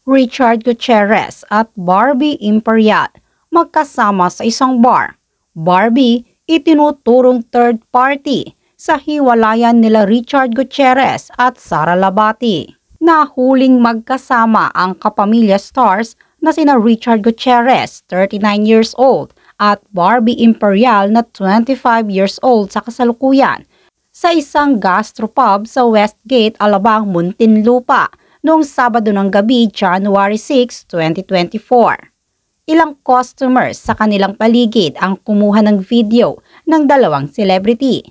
Richard Gutierrez at Barbie Imperial magkasama sa isang bar. Barbie, itinuturong third party sa hiwalayan nila Richard Gutierrez at Sara Labati. Nahuling magkasama ang kapamilya stars na sina Richard Gutierrez, 39 years old, at Barbie Imperial na 25 years old sa kasalukuyan sa isang gastropub sa Westgate, Alabang, Muntinlupa noong Sabado ng gabi, January 6, 2024. Ilang customers sa kanilang paligid ang kumuha ng video ng dalawang celebrity.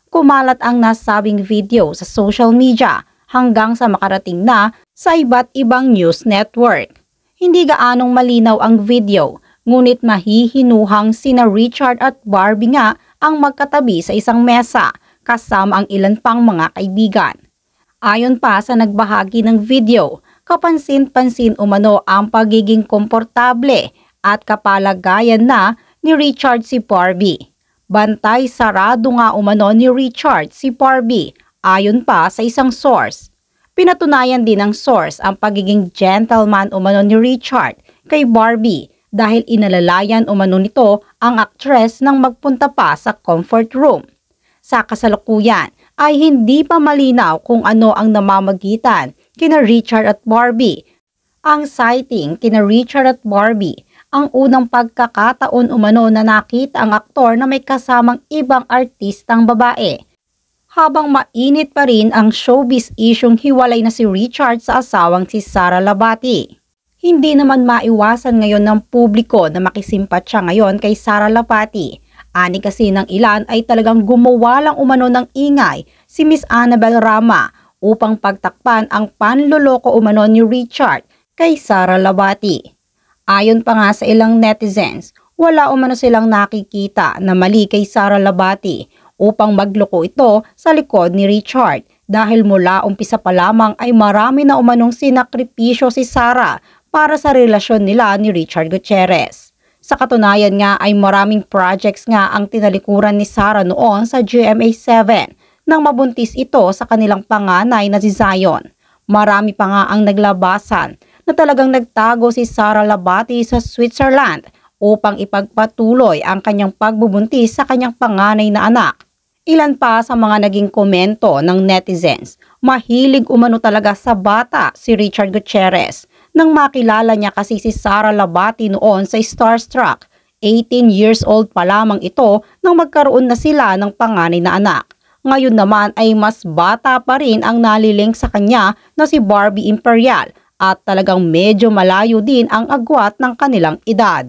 Kumalat ang nasabing video sa social media hanggang sa makarating na sa iba't ibang news network. Hindi gaanong malinaw ang video, ngunit mahihinuhang sina Richard at Barbie nga ang magkatabi sa isang mesa kasama ang ilan pang mga kaibigan. Ayon pa sa nagbahagi ng video, kapansin-pansin umano ang pagiging komportable at kapalagayan na ni Richard si Barbie. Bantay sarado nga umano ni Richard si Barbie ayon pa sa isang source. Pinatunayan din ng source ang pagiging gentleman umano ni Richard kay Barbie dahil inalalayan umano nito ang actress nang magpunta pa sa comfort room. Sa kasalukuyan ay hindi pa malinaw kung ano ang namamagitan kina Richard at Barbie. Ang sighting kina Richard at Barbie ang unang pagkakataon umano na nakita ang aktor na may kasamang ibang artistang babae. Habang mainit pa rin ang showbiz isyung hiwalay na si Richard sa asawang si Sara Labati. Hindi naman maiwasan ngayon ng publiko na makisimpatya ngayon kay Sara Labati. Ani kasi ng ilan ay talagang gumawa lang umano ng ingay si Miss Annabel Rama upang pagtakpan ang panloloko umano ni Richard kay Sara Labati. Ayon pa nga sa ilang netizens, wala umano silang nakikita na mali kay Sara Labati upang magloko ito sa likod ni Richard dahil mula umpisa pa lamang ay marami na umanong sinakripisyo si Sara para sa relasyon nila ni Richard Gutierrez. Sa katunayan nga ay maraming projects nga ang tinalikuran ni Sara noon sa GMA7 nang mabuntis ito sa kanilang panganay na si Zion. Marami pa nga ang naglabasan na talagang nagtago si Sara Labati sa Switzerland upang ipagpatuloy ang kanyang pagbubuntis sa kanyang panganay na anak. Ilan pa sa mga naging komento ng netizens, mahilig umano talaga sa bata si Richard Gutierrez nang makilala niya kasi si Sara Labati noon sa Starstruck. 18 years old pa lamang ito nang magkaroon na sila ng panganay na anak. Ngayon naman ay mas bata pa rin ang nalilink sa kanya na si Barbie Imperial at talagang medyo malayo din ang agwat ng kanilang edad.